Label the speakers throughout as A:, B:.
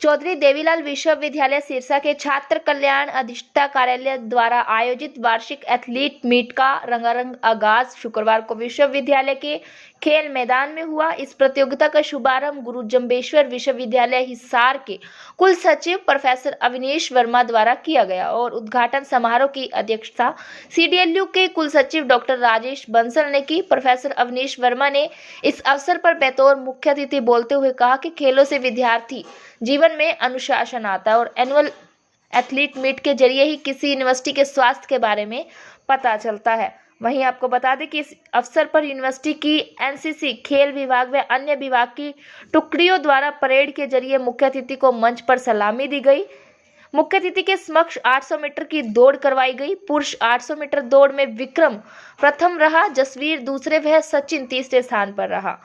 A: चौधरी देवीलाल विश्वविद्यालय सिरसा के छात्र कल्याण अधिष्ठता कार्यालय द्वारा आयोजित वार्षिक एथलीट मीट का रंगारंग आगाज शुक्रवार को विश्वविद्यालय के खेल मैदान में हुआ। इस प्रतियोगिता का शुभारंभ गुरु जम्बेश्वर विश्वविद्यालय हिसार के कुल सचिव प्रोफेसर अवनीश वर्मा द्वारा किया गया और उद्घाटन समारोह की अध्यक्षता CDLU के कुल सचिव डॉक्टर राजेश बंसल ने की। प्रोफेसर अवनीश वर्मा ने इस अवसर पर बतौर मुख्य अतिथि बोलते हुए कहा कि खेलों से विद्यार्थी जीवन में अनुशासन आता है और एनुअल एथलीट मीट के जरिए ही किसी यूनिवर्सिटी के स्वास्थ्य के बारे में पता चलता है। वहीं आपको बता दें कि इस अवसर पर यूनिवर्सिटी की NCC खेल विभाग व अन्य विभाग की टुकड़ियों द्वारा परेड के जरिए मुख्य अतिथि को मंच पर सलामी दी गई। मुख्य अतिथि के समक्ष 800 मीटर की दौड़ करवाई गई। पुरुष 800 मीटर दौड़ में विक्रम प्रथम रहा, जसवीर दूसरे व सचिन तीसरे स्थान पर रहा।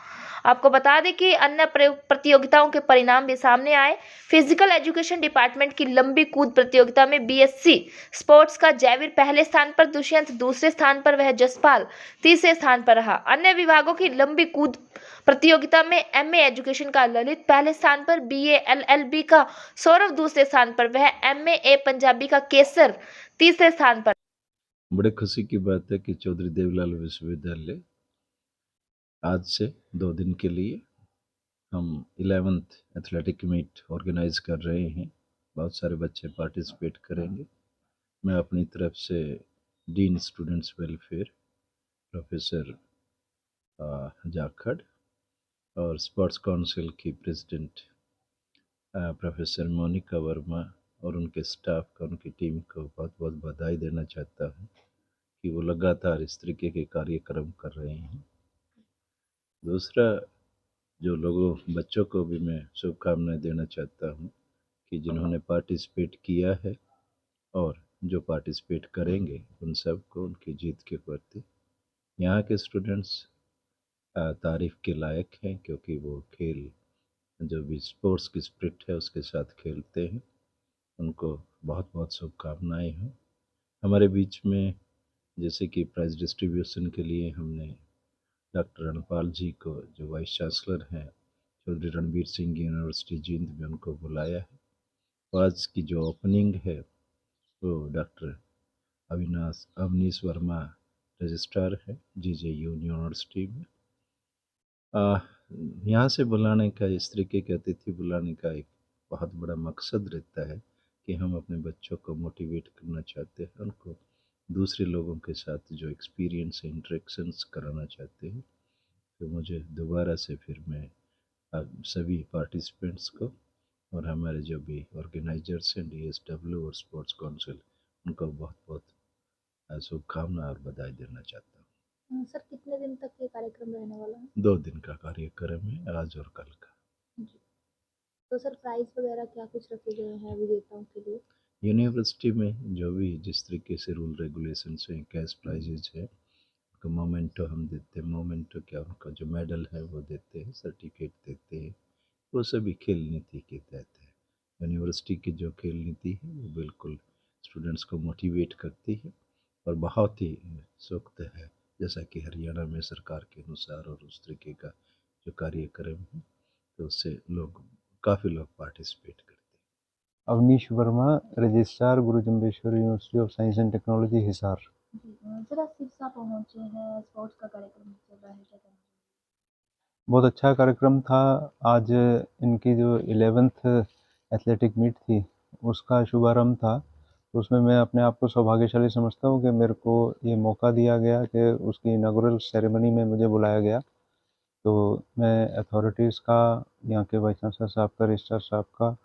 A: आपको बता दें कि अन्य प्रतियोगिताओं के परिणाम भी सामने आए। फिजिकल एजुकेशन डिपार्टमेंट की लंबी कूद प्रतियोगिता में BSc स्पोर्ट्स का जयवीर पहले स्थान पर, दुष्यंत दूसरे स्थान पर वह जसपाल तीसरे स्थान पर रहा। अन्य विभागों की लंबी कूद प्रतियोगिता में MA एजुकेशन का ललित पहले स्थान पर, BA LLB का सौरभ दूसरे स्थान पर वह MA पंजाबी का केसर तीसरे स्थान पर।
B: बड़े खुशी की बात है कि चौधरी देवीलाल विश्वविद्यालय आज से 2 दिन के लिए हम 11th एथलेटिक मीट ऑर्गेनाइज कर रहे हैं। बहुत सारे बच्चे पार्टिसिपेट करेंगे। मैं अपनी तरफ से dean students welfare professor Jakhar और स्पोर्ट्स काउंसिल की प्रेसिडेंट प्रोफेसर मोनिका वर्मा और उनके स्टाफ का, उनकी टीम को बहुत बहुत बधाई देना चाहता हूँ कि वो लगातार इस तरीके के कार्यक्रम कर रहे हैं। दूसरा, जो बच्चों को भी मैं शुभकामनाएं देना चाहता हूँ कि जिन्होंने पार्टिसिपेट किया है और जो पार्टिसिपेट करेंगे उन सबको उनकी जीत के प्रति यहाँ के स्टूडेंट्स तारीफ़ के लायक हैं, क्योंकि वो खेल जो भी स्पोर्ट्स की स्पिरिट है उसके साथ खेलते हैं। उनको बहुत बहुत शुभकामनाएं हों। हमारे बीच में जैसे कि प्राइज़ डिस्ट्रीब्यूशन के लिए हमने डॉक्टर रणपाल जी को, जो वाइस चांसलर हैं चौधरी रणबीर सिंह यूनिवर्सिटी जींद में, उनको बुलाया है। आज की जो ओपनिंग है वो डॉक्टर अवनीश वर्मा रजिस्ट्रार है GJU यूनिवर्सिटी में। यहाँ से बुलाने का, इस तरीके के अतिथि बुलाने का एक बहुत बड़ा मकसद रहता है कि हम अपने बच्चों को मोटिवेट करना चाहते हैं, उनको दूसरे लोगों के साथ जो एक्सपीरियंस इंटरेक्शंस कराना चाहते हैं। तो मुझे दोबारा से फिर मैं सभी पार्टिसिपेंट्स को और हमारे जो भी ऑर्गेनाइजर्स हैं DSW और स्पोर्ट्स काउंसिल, उनको बहुत बहुत शुभकामना और बधाई देना चाहता हूँ।
A: सर, कितने दिन तक ये कार्यक्रम रहने वाला है?
B: 2 दिन का कार्यक्रम है, आज और कल का।
A: जी। तो सर, प्राइज वगैरह क्या कुछ रखे गए हैं विजेताओं के लिए?
B: यूनिवर्सिटी में जो भी जिस तरीके से रूल रेगुलेशंस हैं, कैश प्राइजेज है, उनको मोमेंटो हम देते हैं। मोमेंटो क्या, उनका जो मेडल है वो देते हैं, सर्टिफिकेट देते हैं। वो सभी खेल नीति के तहत है। यूनिवर्सिटी की जो खेल नीति है वो बिल्कुल स्टूडेंट्स को मोटिवेट करती है और बहुत ही सूक्त है, जैसा कि हरियाणा में सरकार के अनुसार और उस तरीके का जो कार्यक्रम है, तो उससे काफ़ी लोग पार्टिसिपेट करते हैं।
C: Awanish Verma, registrar Guru Jambheshwar university of science and technology Hisar.
A: Sir, आप सिरसा पहुंचे हैं, स्पोर्ट्स का कार्यक्रम चल रहा है, क्या कहना चाहिए?
C: बहुत अच्छा कार्यक्रम था। आज इनकी जो 11th एथलेटिक मीट थी उसका शुभारंभ था। तो उसमें मैं अपने आप को सौभाग्यशाली समझता हूँ कि मेरे को ये मौका दिया गया कि उसकी इनॉग्रेल सेरेमनी में मुझे बुलाया गया। तो मैं अथॉरिटीज़ का, यहाँ के वाइस चांसलर साहब का, रजिस्ट्रार साहब का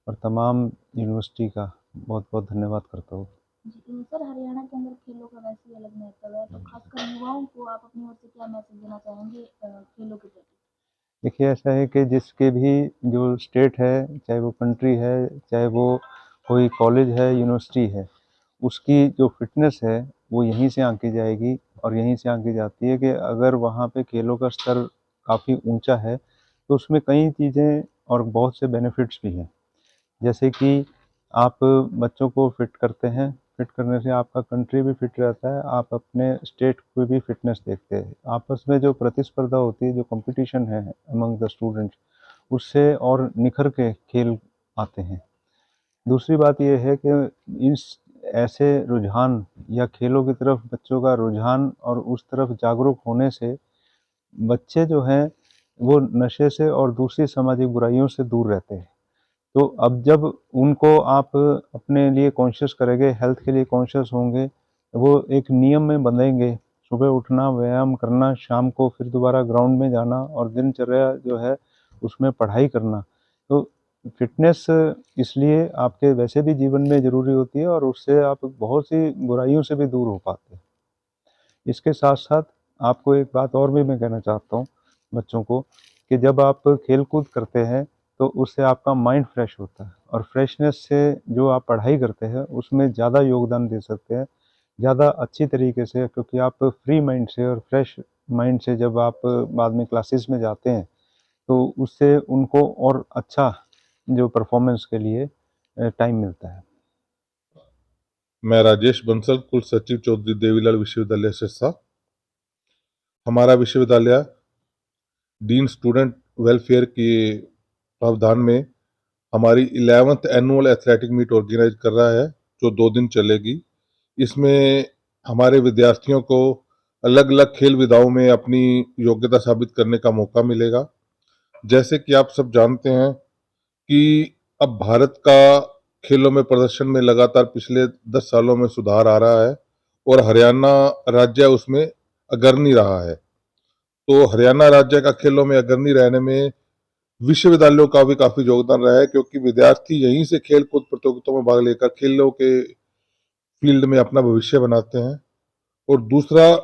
C: और तमाम यूनिवर्सिटी का बहुत बहुत धन्यवाद करता हूँ।
A: सर, हरियाणा के अंदर खेलों का वैसे ही अलग महत्व है, तो खासकर युवाओं को आप अपनी ओर से क्या मैसेज देना चाहेंगे खेलों के प्रति?
C: देखिए, ऐसा है कि जिसके भी जो स्टेट है, चाहे वो कंट्री है, चाहे वो कोई कॉलेज है, यूनिवर्सिटी है, उसकी जो फिटनेस है वो यहीं से आंकी जाएगी और यहीं से आंकी जाती है कि अगर वहाँ पे खेलों का स्तर काफ़ी ऊंचा है तो उसमें कई चीज़ें और बहुत से बेनिफिट्स भी हैं। जैसे कि आप बच्चों को फिट करते हैं, फिट करने से आपका कंट्री भी फिट रहता है, आप अपने स्टेट को भी फिटनेस देखते हैं। आपस में जो प्रतिस्पर्धा होती है, जो कंपटीशन है अमंग द स्टूडेंट्स, उससे और निखर के खेल आते हैं। दूसरी बात ये है कि इस ऐसे रुझान या खेलों की तरफ बच्चों का रुझान और उस तरफ जागरूक होने से बच्चे जो हैं वो नशे से और दूसरी सामाजिक बुराइयों से दूर रहते हैं। तो अब जब उनको आप अपने लिए कॉन्शियस करेंगे, हेल्थ के लिए कॉन्शियस होंगे, वो एक नियम में बंधेंगे, सुबह उठना, व्यायाम करना, शाम को फिर दोबारा ग्राउंड में जाना और दिनचर्या जो है उसमें पढ़ाई करना। तो फिटनेस इसलिए आपके वैसे भी जीवन में ज़रूरी होती है और उससे आप बहुत सी बुराइयों से भी दूर हो पाते हैं। इसके साथ-साथ आपको एक बात और भी मैं कहना चाहता हूँ बच्चों को कि जब आप खेल-कूद करते हैं, तो उससे आपका माइंड फ्रेश होता है और फ्रेशनेस से जो आप पढ़ाई करते हैं, उसमें ज़्यादा योगदान दे सकते हैं, ज़्यादा अच्छी तरीके से क्योंकि आप फ्री माइंड से और फ्रेश माइंड से जब आप बाद में क्लासेस में जाते हैं, तो उससे उनको और अच्छा जो परफॉर्मेंस के लिए टाइम मिलता है।
D: मैं राजेश बंसल, कुल सचिव चौधरी देवीलाल विश्वविद्यालय सिरसा। हमारा विश्वविद्यालय डीन स्टूडेंट वेलफेयर के प्रावधान में हमारी 11th annual athletic meet organise कर रहा है, जो 2 दिन चलेगी। इसमें हमारे विद्यार्थियों को अलग अलग खेल विधाओं में अपनी योग्यता साबित करने का मौका मिलेगा। जैसे कि आप सब जानते हैं कि अब भारत का खेलों में प्रदर्शन में लगातार पिछले 10 सालों में सुधार आ रहा है और हरियाणा राज्य उसमें अग्रणी रहा है। तो हरियाणा राज्य का खेलों में अग्रणी रहने में विश्वविद्यालयों का भी काफी योगदान रहा है, क्योंकि विद्यार्थी यहीं से खेल कूद प्रतियोगिताओं में भाग लेकर खेलों के फील्ड में अपना भविष्य बनाते हैं। और दूसरा,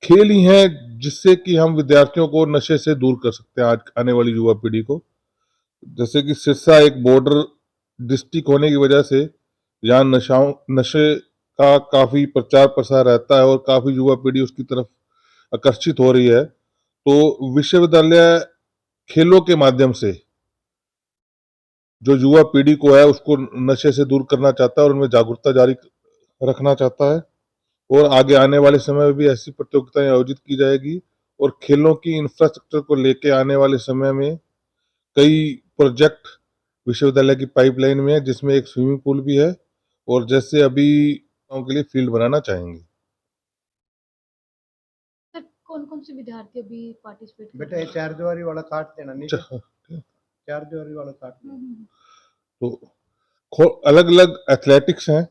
D: खेल ही है जिससे कि हम विद्यार्थियों को नशे से दूर कर सकते हैं, आज आने वाली युवा पीढ़ी को। जैसे कि सिरसा एक बॉर्डर डिस्ट्रिक्ट होने की वजह से यहाँ नशे का काफी प्रचार प्रसार रहता है और काफी युवा पीढ़ी उसकी तरफ आकर्षित हो रही है। तो विश्वविद्यालय खेलों के माध्यम से जो युवा पीढ़ी को है उसको नशे से दूर करना चाहता है और उनमें जागरूकता जारी रखना चाहता है। और आगे आने वाले समय में भी ऐसी प्रतियोगिताएं आयोजित की जाएगी और खेलों की इंफ्रास्ट्रक्चर को लेके आने वाले समय में कई प्रोजेक्ट विश्वविद्यालय की पाइपलाइन में है, जिसमें एक स्विमिंग पूल भी है और जैसे अभी के लिए फील्ड बनाना चाहेंगे।
E: सर कौन-कौन से विद्यार्थी अभी पार्टिसिपेट कर
F: बेटा
E: रहे
F: ये
E: हैं?
F: 4 दीवारी वाला काट देना नीचे,
D: अच्छा,
F: 4 दीवारी वाला काट देना।
D: तो अलग अलग एथलेटिक्स हैं,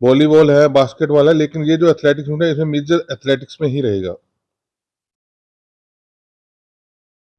D: वॉलीबॉल है, बास्केटबॉल है, लेकिन ये जो एथलेटिक्स है इसमें मेजर एथलेटिक्स में ही रहेगा।